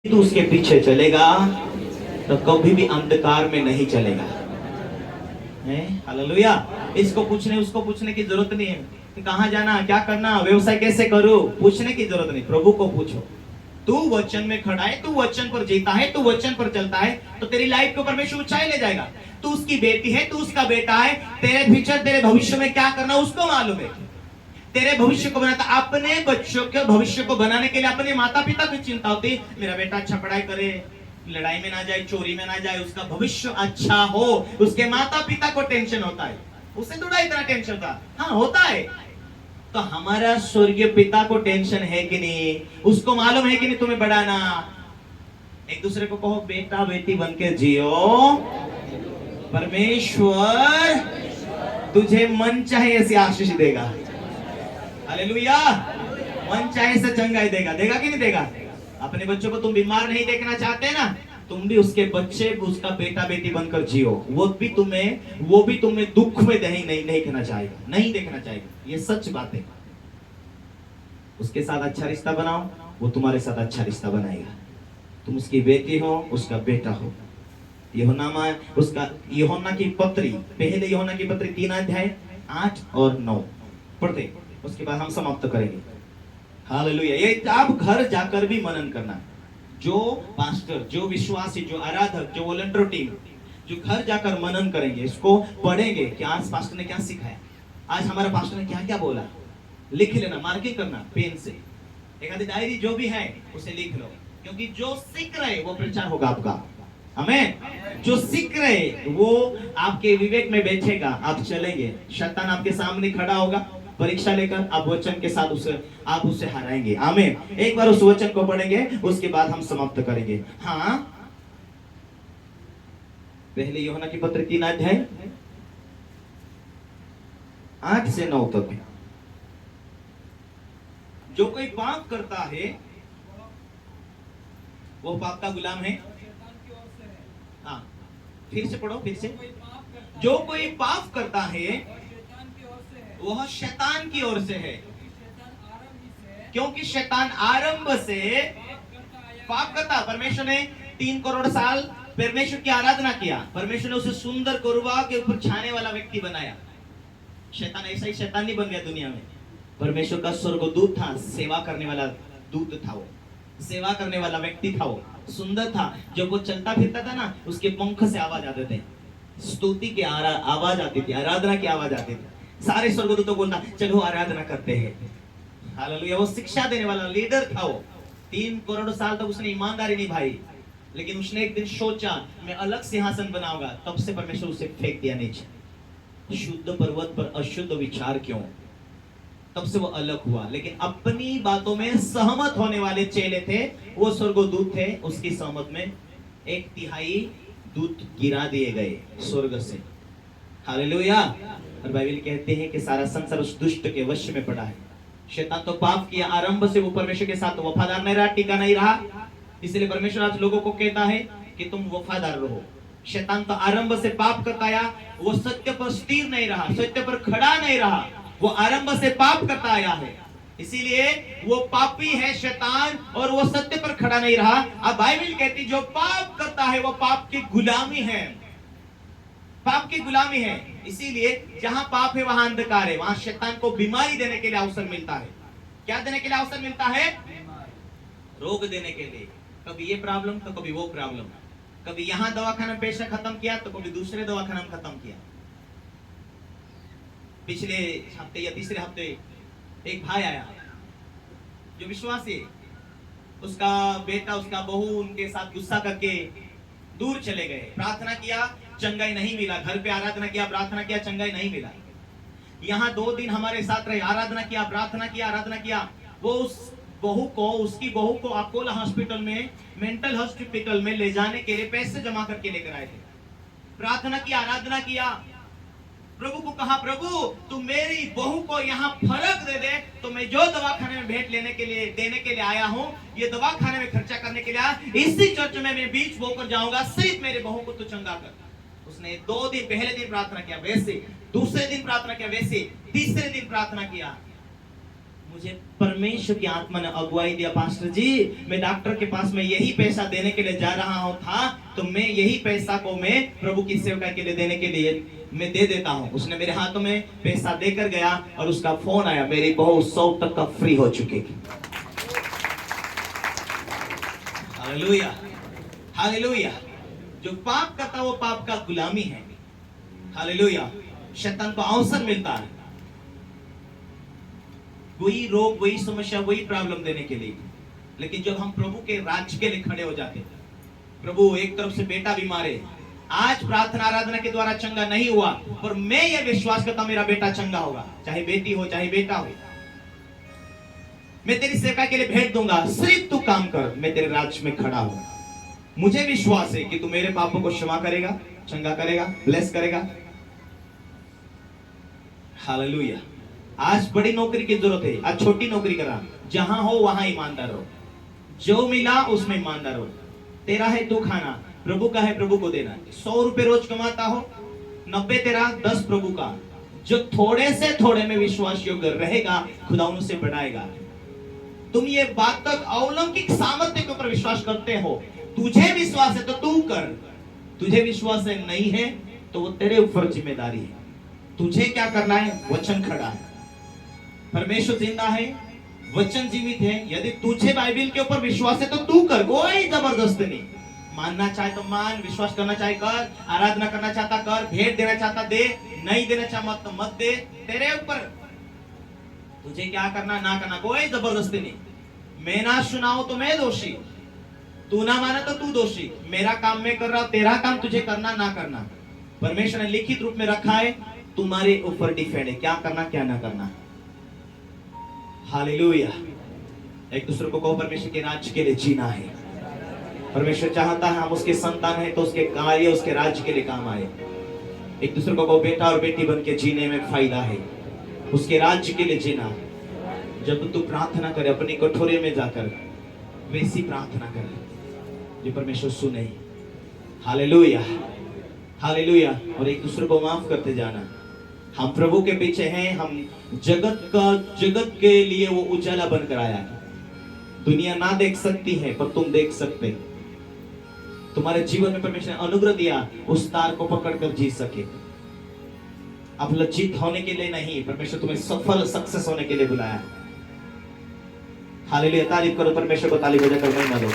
तू उसके पीछे चलेगा तो कभी भी अंधकार में नहीं चलेगा। हालेलुया। इसको पूछने उसको पूछने की जरूरत नहीं है कि कहां जाना, क्या करना, व्यवसाय कैसे करूं, पूछने की जरूरत नहीं। प्रभु को पूछो। तू वचन में खड़ा है, तू वचन पर जीता है, तू वचन पर चलता है, तो तेरी लाइफ को परमेश्वर ऊंचाई ले जाएगा। तू उसकी बेटी है, तू उसका बेटा है, तेरे फ्यूचर, तेरे भविष्य में क्या करना उसको मालूम है। तेरे भविष्य को बनाता, अपने बच्चों के भविष्य को बनाने के लिए अपने माता पिता की चिंता होती, मेरा बेटा अच्छा पढ़ाई करे, लड़ाई में ना जाए, चोरी में ना जाए, उसका भविष्य अच्छा हो। उसके माता पिता को टेंशन होता है, उसे थोड़ा इतना टेंशन था, हाँ होता है। तो हमारा स्वर्गीय पिता को टेंशन है कि नहीं, उसको मालूम है कि नहीं तुम्हें बढ़ाना। एक दूसरे को कहो, बेटा बेटी बन के जियो, परमेश्वर तुझे मन चाहे ऐसी आशीष देगा। हालेलुया। मन चाहे से चंगाई देगा, देगा कि नहीं देगा। अपने बच्चों को तुम बीमार नहीं देखना चाहते ना, तुम भी उसके बच्चे, उसका बेटा बेटी बनकर जियो। वो भी तुम्हें दुख में नहीं देखना चाहेगा, नहीं देखना चाहेगा। ये सच बात है। उसके साथ अच्छा रिश्ता बनाओ, वो तुम्हारे साथ अच्छा रिश्ता बनाएगा। तुम उसकी बेटी हो, उसका बेटा हो। यूहन्ना की पत्री, पहले यूहन्ना की पत्री 3 अध्याय 8 और 9 पढ़ते, उसके बाद हम समाप्त करेंगे। हालेलुया। ये आप घर जाकर भी मनन करना। जो पास्टर, जो विश्वासी, जो आराधक, जो वॉलंटियर टीम, जो घर जाकर मनन करेंगे, इसको पढ़ेंगे कि आज पास्टर ने क्या सिखाया, आज हमारा पास्टर ने क्या क्या बोला। लिख लेना, मार्किंग करना पेन से, एक आधी डायरी जो भी है उसे लिख लो, क्योंकि जो सीख रहे वो प्रचार होगा आपका। आमेन। जो सीख रहे वो आपके विवेक में बैठेगा, आप चलेंगे। शैतान आपके सामने खड़ा होगा परीक्षा लेकर, आप वचन के साथ आप उसे हराएंगे। आमीन। एक बार उस वचन को पढ़ेंगे, उसके बाद हम समाप्त करेंगे। हाँ, पहले यूहन्ना की पत्री 3 अध्याय 8 से 9 तक। जो कोई पाप करता है वो पाप का गुलाम है। हाँ, फिर से पढ़ो, फिर से। जो कोई पाप करता है वह शैतान की ओर से है, क्योंकि शैतान आरंभ से पाप करता। परमेश्वर ने 3 करोड़ साल परमेश्वर की आराधना किया, परमेश्वर ने उसे सुंदर कुर्बा के ऊपर छाने वाला व्यक्ति बनाया। शैतान ऐसा ही शैतान नहीं बन गया दुनिया में। परमेश्वर का स्वर्गदूत था, सेवा करने वाला दूत था, वो सेवा करने वाला व्यक्ति था, वो सुंदर था। जब वो चलता फिरता था ना, उसके पंख से आवाज आते थे, स्तुति की आवाज आती थी, आराधना की आवाज आती थी। सारे स्वर्गदूतों बोलना, चलो आराधना करते हैं। हालेलुया। वो शिक्षा देने वाला लीडर था। वो 3 करोड़ साल तक उसने ईमानदारी निभाई, लेकिन उसने एक दिन सोचा मैं अलग सिंहासन बनाऊंगा। तब से परमेश्वर उसे फेंक दिया नीचे। शुद्ध पर्वत पर अशुद्ध विचार क्यों, तब से वो अलग हुआ। लेकिन अपनी बातों में सहमत होने वाले चेले थे, वो स्वर्गदूत थे, उसकी सहमत में 1/3 दूत गिरा दिए गए स्वर्ग से। हालेलुया। और बाइबल कहते हैं कि सारा संसार उस दुष्ट के वश में पड़ा है। शैतान तो पाप किया, आरंभ से वो परमेश्वर के साथ वफादार नहीं रहा, टिका नहीं रहा। इसलिए परमेश्वर आज लोगों को कहता है कि तुम वफादार रहो। शैतान तो आरंभ से पाप करता आया, वो सत्य पर स्थिर नहीं रहा, सत्य पर खड़ा नहीं रहा, वो आरंभ से पाप करता आया है। इसीलिए वो पापी है शैतान, और वो सत्य पर खड़ा नहीं रहा। अब बाइबल कहती जो पाप करता है वो पाप की गुलामी है, पाप की गुलामी है। इसीलिए जहां पाप है वहां अंधकार है, वहां शैतान को बीमारी देने के लिए अवसर मिलता है। क्या देने के लिए अवसर मिलता है? रोग देने के लिए। कभी ये प्रॉब्लम तो कभी वो प्रॉब्लम, कभी यहां दवाखाना पेशा खत्म किया तो कभी दूसरे दवाखाना में खत्म किया। पिछले हफ्ते या तीसरे हफ्ते एक भाई आया जो विश्वासी, उसका बेटा, उसका बहू उनके साथ गुस्सा करके दूर चले गए। प्रार्थना किया, चंगाई नहीं मिला। घर पे आराधना किया, प्रार्थना किया, चंगाई नहीं मिला। यहाँ 2 दिन हमारे साथ रहे, आराधना किया, प्रार्थना किया, आराधना किया। वो उसकी बहू को अपोलो हॉस्पिटल में, मेंटल हॉस्पिटल में ले जाने के लिए पैसे जमा करके लेकर आए थे। प्रार्थना किया, आराधना किया, प्रभु को कहा, प्रभु तू मेरी बहू को यहाँ फर्क दे दे, तो मैं जो दवाखाने में भेंट देने के लिए आया हूँ, ये दवाखाने में खर्चा करने के लिए आया, इसी चर्च में मैं बीच बोकर जाऊंगा, सिर्फ मेरे बहू को तू चंगा कर। उसने 2 दिन, पहले दिन प्रार्थना किया वैसे, दूसरे दिन प्रार्थना किया वैसे, तीसरे दिन प्रार्थना किया। मुझे परमेश्वर की आत्मा ने अगुवाई दिया, पास्टर जी मैं डॉक्टर के पास में यही पैसा देने के लिए जा रहा हूँ था, तो मैं यही पैसा को मैं प्रभु की सेवका के लिए देने के लिए मैं दे देता हूँ। उसने मेरे हाथों में पैसा देकर गया और उसका फोन आया, मेरी बहू 100% फ्री हो चुकी। Hallelujah, hallelujah. जो पाप करता वो पाप का गुलामी है। हालेलुया। शैतान को अवसर मिलता है वही रोग, वही समस्या, वही प्रॉब्लम देने के लिए। लेकिन जब हम प्रभु के राज्य के लिए खड़े हो जाते, प्रभु एक तरफ से बेटा बीमार है, आज प्रार्थना आराधना के द्वारा चंगा नहीं हुआ, पर मैं ये विश्वास करता हूं मेरा बेटा चंगा होगा, चाहे बेटी हो चाहे बेटा हो। मैं तेरी सेवा के लिए भेंट दूंगा, सिर्फ तू काम कर, मैं तेरे राज्य में खड़ा हूं। मुझे विश्वास है कि तू मेरे पापों को क्षमा करेगा, चंगा करेगा, ब्लेस करेगा। हालेलुया। आज बड़ी नौकरी की जरूरत है, आज छोटी नौकरी करा, जहां हो वहां ईमानदार हो, जो मिला उसमें ईमानदार हो। तेरा है तू खाना, प्रभु का है प्रभु को देना। 100 रुपए रोज कमाता हो, 90 तेरा, 10 प्रभु का। जो थोड़े से थोड़े में विश्वास योग्य रहेगा, खुदा उनसे बढ़ाएगा। तुम ये बात तक अलौकिक सामर्थ्य के ऊपर विश्वास करते हो, तुझे विश्वास है तो तू कर, तुझे विश्वास है नहीं है तो वो तेरे ऊपर जिम्मेदारी है। तुझे क्या करना है? वचन खड़ा है, परमेश्वर जिंदा है, वचन जीवित है। यदि तुझे बाइबल के ऊपर विश्वास है तो तू कर, कोई जबरदस्त नहीं। मानना चाहे तो मान, विश्वास करना चाहे कर, आराधना करना चाहता कर, भेंट देना चाहता दे, नहीं देना चाहता तो मत दे, तेरे ऊपर। तुझे क्या करना ना करना कोई जबरदस्ती नहीं। मैं ना सुनाऊं तो मैं दोषी, तू ना माना तो तू दोषी। मेरा काम मैं कर रहा हूं, तेरा काम तुझे करना ना करना परमेश्वर ने लिखित रूप में रखा है, तुम्हारे ऊपर डिपेंड है क्या करना क्या ना करना। हालेलुया। एक दूसरे को कहो परमेश्वर के राज्य के लिए जीना है। परमेश्वर चाहता है हम उसके संतान हैं तो उसके कार्य उसके राज्य के लिए काम आए। एक दूसरे को कहो बेटा और बेटी बन के जीने में फायदा है, उसके राज्य के लिए जीना। जब तू प्रार्थना करे अपनी कठोरे में जाकर वैसी प्रार्थना करे जो परमेश्वर सुने। Hallelujah, hallelujah. और एक दूसरे को माफ करते जाना। हम प्रभु के पीछे हैं, हम जगत के लिए वो उजाला बनकर आया है। दुनिया ना देख सकती है पर तुम देख सकते। तुम्हारे जीवन में परमेश्वर ने अनुग्रह दिया उस तार को पकड़कर जी सके। अब लज्जित होने के लिए नहीं, परमेश्वर तुम्हें सफल सक्सेस होने के लिए बुलाया। हालेलुया। तारीफ करो परमेश्वर को, ताली बजाकर महिमा दो।